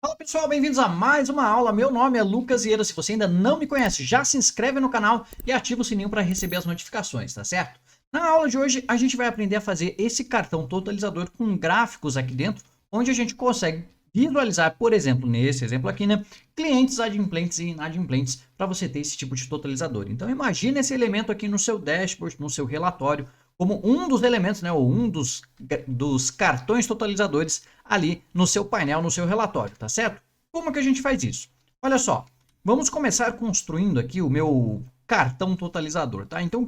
Fala pessoal, bem-vindos a mais uma aula. Meu nome é Lucas Vieira. Se você ainda não me conhece, já se inscreve no canal e ativa o sininho para receber as notificações, tá certo? Na aula de hoje, a gente vai aprender a fazer esse cartão totalizador com gráficos aqui dentro, onde a gente consegue visualizar, por exemplo, nesse exemplo aqui, né, clientes adimplentes e inadimplentes para você ter esse tipo de totalizador. Então, imagine esse elemento aqui no seu dashboard, no seu relatório, como um dos elementos, né, ou um dos cartões totalizadores ali no seu painel, no seu relatório, tá certo? Como que a gente faz isso? Olha só, vamos começar construindo aqui o meu cartão totalizador, tá? Então,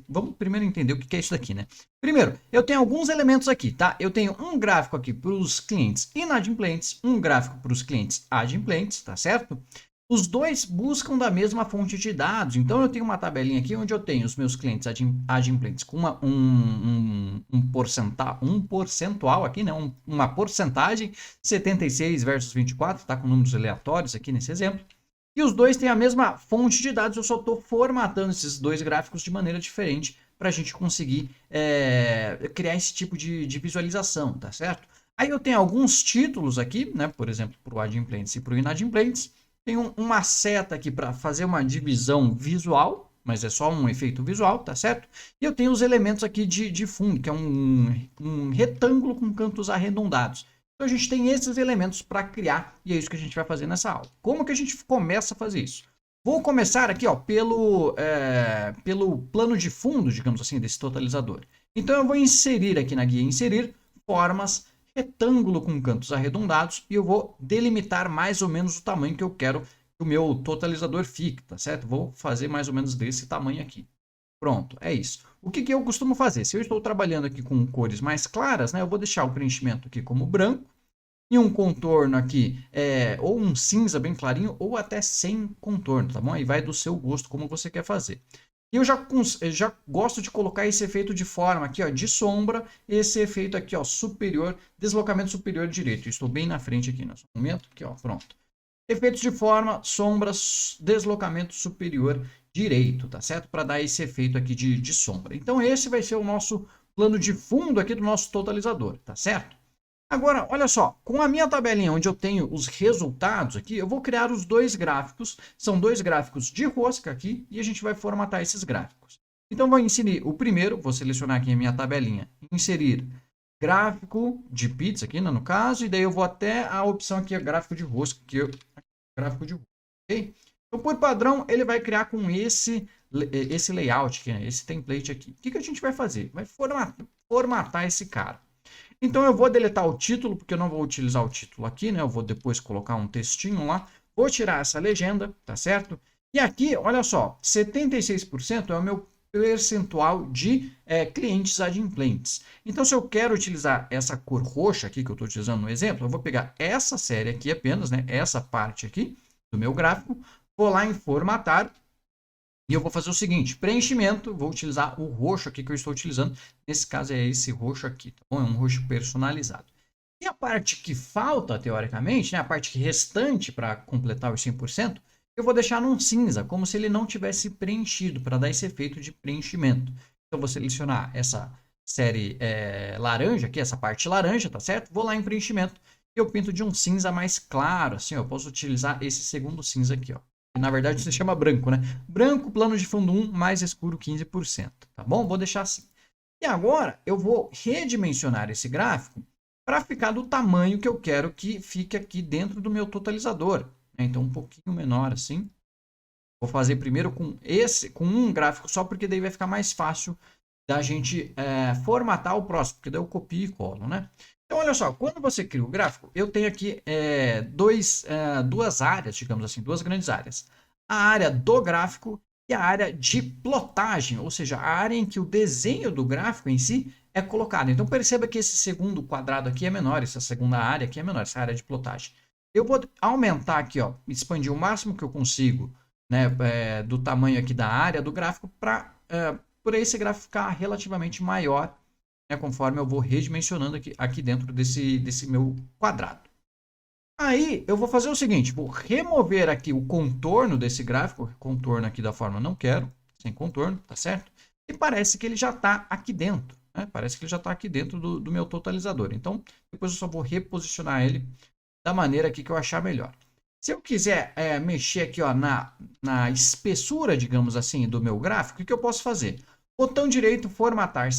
vamos primeiro entender o que é isso daqui, né? Primeiro, eu tenho alguns elementos aqui, tá? Eu tenho um gráfico aqui para os clientes inadimplentes, um gráfico para os clientes adimplentes, tá certo? Os dois buscam da mesma fonte de dados. Então, eu tenho uma tabelinha aqui onde eu tenho os meus clientes adimplentes com um percentual aqui, né? Uma porcentagem, 76 versus 24, tá com números aleatórios aqui nesse exemplo. E os dois têm a mesma fonte de dados, eu só estou formatando esses dois gráficos de maneira diferente para a gente conseguir criar esse tipo de visualização, tá certo? Aí eu tenho alguns títulos aqui, né? Por exemplo, para o adimplentes e para o inadimplentes. Tem uma seta aqui para fazer uma divisão visual, mas é só um efeito visual, tá certo? E eu tenho os elementos aqui de fundo, que é um retângulo com cantos arredondados. Então a gente tem esses elementos para criar e é isso que a gente vai fazer nessa aula. Como que a gente começa a fazer isso? Vou começar aqui ó, pelo plano de fundo, digamos assim, desse totalizador. Então eu vou inserir aqui na guia inserir formas retângulo com cantos arredondados e eu vou delimitar mais ou menos o tamanho que eu quero que o meu totalizador fique, tá certo? Vou fazer mais ou menos desse tamanho aqui. Pronto, é isso. O que eu costumo fazer? Se eu estou trabalhando aqui com cores mais claras, né, eu vou deixar o preenchimento aqui como branco e um contorno aqui, ou um cinza bem clarinho, ou até sem contorno, tá bom? Aí vai do seu gosto, como você quer fazer. E eu já gosto de colocar esse efeito de forma aqui, ó, de sombra, esse efeito aqui, ó, superior, deslocamento superior direito. Estou bem na frente aqui nesse momento, aqui, ó, pronto. Efeitos de forma, sombras, deslocamento superior direito, tá certo? Para dar esse efeito aqui de sombra. Então esse vai ser o nosso plano de fundo aqui do nosso totalizador, tá certo? Agora, olha só, com a minha tabelinha onde eu tenho os resultados aqui, eu vou criar os dois gráficos. São dois gráficos de rosca aqui e a gente vai formatar esses gráficos. Então, vou inserir o primeiro, vou selecionar aqui a minha tabelinha, inserir gráfico de pizza aqui, né, no caso, e daí eu vou até a opção aqui, gráfico de rosca, gráfico de rosca, ok? Então, por padrão, ele vai criar com esse layout aqui, né, esse template aqui. O que a gente vai fazer? Vai formatar esse cara. Então eu vou deletar o título, porque eu não vou utilizar o título aqui, né? Eu vou depois colocar um textinho lá. Vou tirar essa legenda, tá certo? E aqui, olha só, 76% é o meu percentual de clientes adimplentes. Então, se eu quero utilizar essa cor roxa aqui que eu estou utilizando no exemplo, eu vou pegar essa série aqui apenas, né? Essa parte aqui do meu gráfico, vou lá em formatar e eu vou fazer o seguinte, preenchimento, vou utilizar o roxo aqui que eu estou utilizando. Nesse caso é esse roxo aqui, tá bom? É um roxo personalizado. E a parte que falta, teoricamente, né, a parte restante para completar os 100%, eu vou deixar num cinza, como se ele não tivesse preenchido, para dar esse efeito de preenchimento. Então, eu vou selecionar essa série laranja aqui, essa parte laranja, tá certo? Vou lá em preenchimento e eu pinto de um cinza mais claro, assim, ó, eu posso utilizar esse segundo cinza aqui, ó. Na verdade, se chama branco, né? Branco, plano de fundo 1, mais escuro 15%, tá bom? Vou deixar assim. E agora, eu vou redimensionar esse gráfico para ficar do tamanho que eu quero que fique aqui dentro do meu totalizador. Então, um pouquinho menor assim. Vou fazer primeiro com um gráfico só, porque daí vai ficar mais fácil da gente formatar o próximo, porque daí eu copio e colo, né? Então, olha só, quando você cria o gráfico, eu tenho aqui duas áreas, digamos assim, duas grandes áreas. A área do gráfico e a área de plotagem, ou seja, a área em que o desenho do gráfico em si é colocado. Então, perceba que esse segundo quadrado aqui é menor, essa segunda área aqui é menor, essa área de plotagem. Eu vou aumentar aqui, ó, expandir o máximo que eu consigo, né, do tamanho aqui da área do gráfico para por esse gráfico ficar relativamente maior, né, conforme eu vou redimensionando aqui dentro desse meu quadrado. Aí eu vou fazer o seguinte, vou remover aqui o contorno desse gráfico, contorno aqui da forma não quero, sem contorno, tá certo? E parece que ele já está aqui dentro, né? Parece que ele já está aqui dentro do meu totalizador. Então, depois eu só vou reposicionar ele da maneira aqui que eu achar melhor. Se eu quiser mexer aqui ó, na espessura, digamos assim, do meu gráfico, o que eu posso fazer? Botão direito, formatar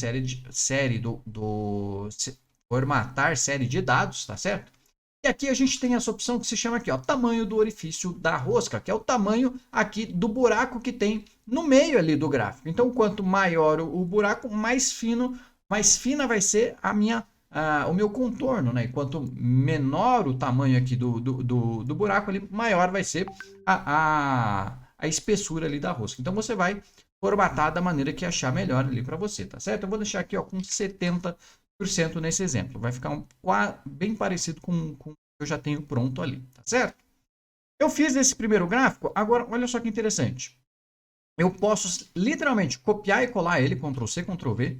formatar série de dados, tá certo? E aqui a gente tem essa opção que se chama aqui, ó, tamanho do orifício da rosca, que é o tamanho aqui do buraco que tem no meio ali do gráfico. Então, quanto maior o buraco, mais fina vai ser o meu contorno, né? E quanto menor o tamanho aqui do buraco ali, maior vai ser a espessura ali da rosca. Então, você vai formatar da maneira que achar melhor ali para você, tá certo? Eu vou deixar aqui ó, com 70% nesse exemplo. Vai ficar bem parecido com o que eu já tenho pronto ali, tá certo? Eu fiz esse primeiro gráfico, agora olha só que interessante. Eu posso literalmente copiar e colar ele, Ctrl C, Ctrl V.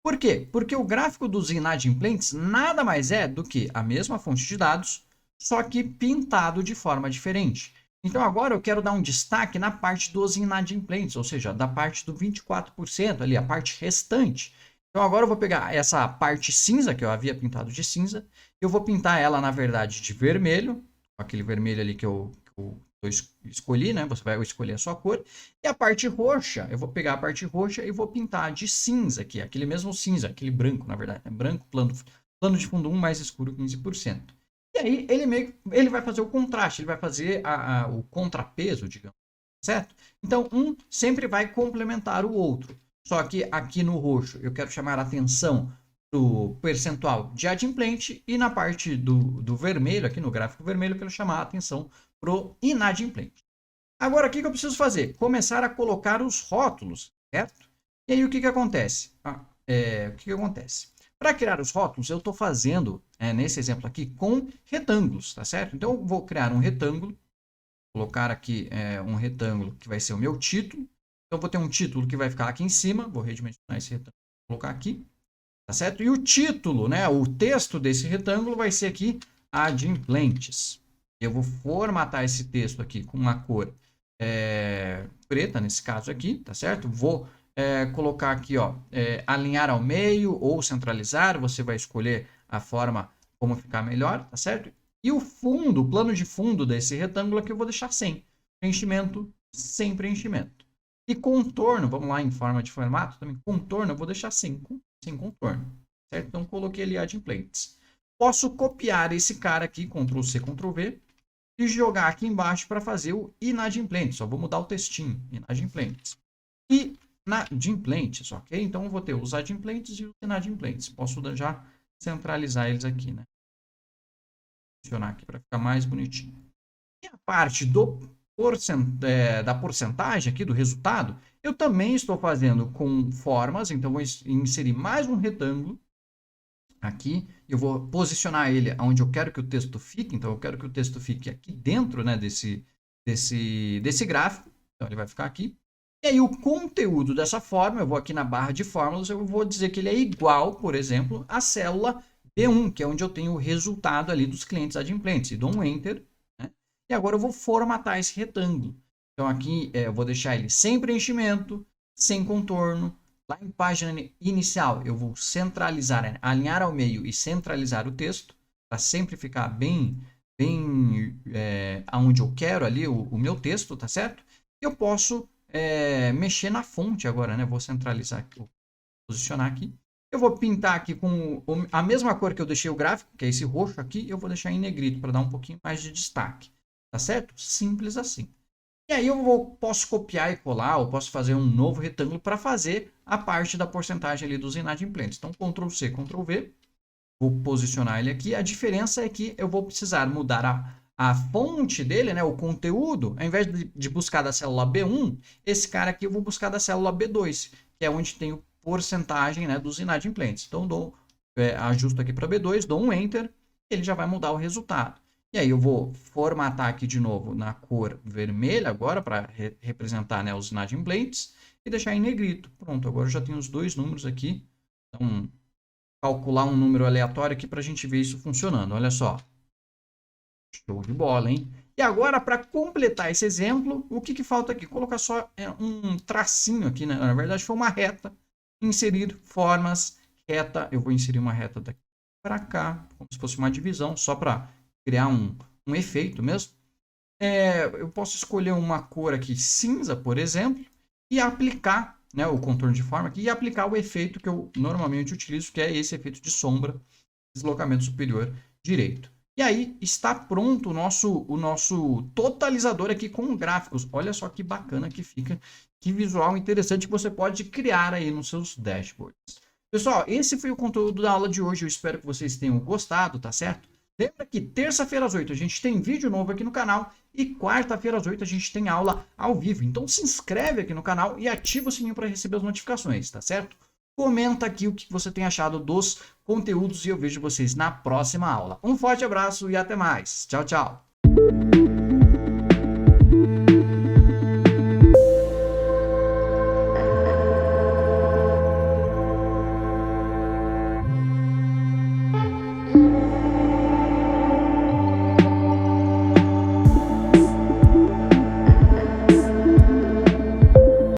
Por quê? Porque o gráfico dos inadimplentes nada mais é do que a mesma fonte de dados, só que pintado de forma diferente. Então agora eu quero dar um destaque na parte dos inadimplentes, ou seja, da parte do 24% ali, a parte restante. Então agora eu vou pegar essa parte cinza, que eu havia pintado de cinza, eu vou pintar ela, na verdade, de vermelho, aquele vermelho ali que eu escolhi, né? Você vai escolher a sua cor. E a parte roxa, eu vou pegar a parte roxa e vou pintar de cinza aqui, aquele mesmo cinza, aquele branco, na verdade, né? Branco, plano de fundo 1 mais escuro 15%. E aí ele vai fazer o contraste, ele vai fazer o contrapeso, digamos, certo? Então, um sempre vai complementar o outro. Só que aqui no roxo eu quero chamar a atenção do percentual de adimplente e na parte do vermelho, aqui no gráfico vermelho, eu quero chamar a atenção para o inadimplente. Agora, o que eu preciso fazer? Começar a colocar os rótulos, certo? E aí, o que acontece? Para criar os rótulos, eu estou fazendo, nesse exemplo aqui, com retângulos, tá certo? Então, eu vou criar um retângulo, colocar aqui um retângulo que vai ser o meu título. Então, eu vou ter um título que vai ficar aqui em cima, vou redimensionar esse retângulo, colocar aqui, tá certo? E o título, né, o texto desse retângulo vai ser aqui adimplentes. Eu vou formatar esse texto aqui com uma cor preta, nesse caso aqui, tá certo? Vou colocar aqui, ó, alinhar ao meio ou centralizar, você vai escolher a forma como ficar melhor, tá certo? E o fundo, o plano de fundo desse retângulo aqui eu vou deixar sem preenchimento, sem preenchimento. E contorno, vamos lá em forma de formato também, contorno eu vou deixar sem contorno, certo? Então coloquei ali adimplentes. Posso copiar esse cara aqui, Ctrl C, Ctrl V, e jogar aqui embaixo para fazer o inadimplente. Só vou mudar o textinho, inadimplentes. Inadimplentes, ok? Então eu vou ter os adimplentes e os inadimplentes. Posso já centralizar eles aqui, né? Funcionar aqui para ficar mais bonitinho. E a parte da porcentagem aqui do resultado, eu também estou fazendo com formas, então vou inserir mais um retângulo aqui, eu vou posicionar ele onde eu quero que o texto fique, então eu quero que o texto fique aqui dentro, né, desse gráfico, então ele vai ficar aqui. E aí o conteúdo dessa forma, eu vou aqui na barra de fórmulas, eu vou dizer que ele é igual, por exemplo, à célula B1, que é onde eu tenho o resultado ali dos clientes adimplentes, e dou um Enter, né? E agora eu vou formatar esse retângulo. Então aqui eu vou deixar ele sem preenchimento, sem contorno. Lá em página inicial eu vou centralizar, alinhar ao meio e centralizar o texto, para sempre ficar bem aonde eu quero ali o meu texto, tá certo? Eu posso mexer na fonte agora, né? Vou centralizar aqui, vou posicionar aqui. Eu vou pintar aqui com a mesma cor que eu deixei o gráfico, que é esse roxo aqui, eu vou deixar em negrito para dar um pouquinho mais de destaque, tá certo? Simples assim. E aí eu posso copiar e colar, ou posso fazer um novo retângulo para fazer a parte da porcentagem ali dos inadimplentes. Então, Ctrl C, Ctrl V, vou posicionar ele aqui. A diferença é que eu vou precisar mudar a fonte dele, né, o conteúdo. Ao invés de buscar da célula B1, esse cara aqui eu vou buscar da célula B2, que é onde tem a porcentagem, né, dos inadimplentes. Então, ajusto aqui para B2, dou um Enter, ele já vai mudar o resultado. E aí eu vou formatar aqui de novo na cor vermelha agora para representar, né, os inadimplentes e deixar em negrito. Pronto, agora eu já tenho os dois números aqui. Então, calcular um número aleatório aqui para a gente ver isso funcionando. Olha só. Show de bola, hein? E agora, para completar esse exemplo, o que falta aqui? Colocar só um tracinho aqui, né? Na verdade, foi uma reta. Inserir formas, reta. Eu vou inserir uma reta daqui para cá, como se fosse uma divisão, só para criar um efeito mesmo. Eu posso escolher uma cor aqui cinza, por exemplo, e aplicar, né, o contorno de forma aqui, e aplicar o efeito que eu normalmente utilizo, que é esse efeito de sombra, deslocamento superior direito. E aí está pronto o nosso totalizador aqui com gráficos. Olha só que bacana que fica, que visual interessante que você pode criar aí nos seus dashboards. Pessoal, esse foi o conteúdo da aula de hoje. Eu espero que vocês tenham gostado, tá certo? Lembra que terça-feira às 8 a gente tem vídeo novo aqui no canal e quarta-feira às 8 a gente tem aula ao vivo. Então se inscreve aqui no canal e ativa o sininho para receber as notificações, tá certo? Comenta aqui o que você tem achado dos conteúdos e eu vejo vocês na próxima aula. Um forte abraço e até mais. Tchau, tchau.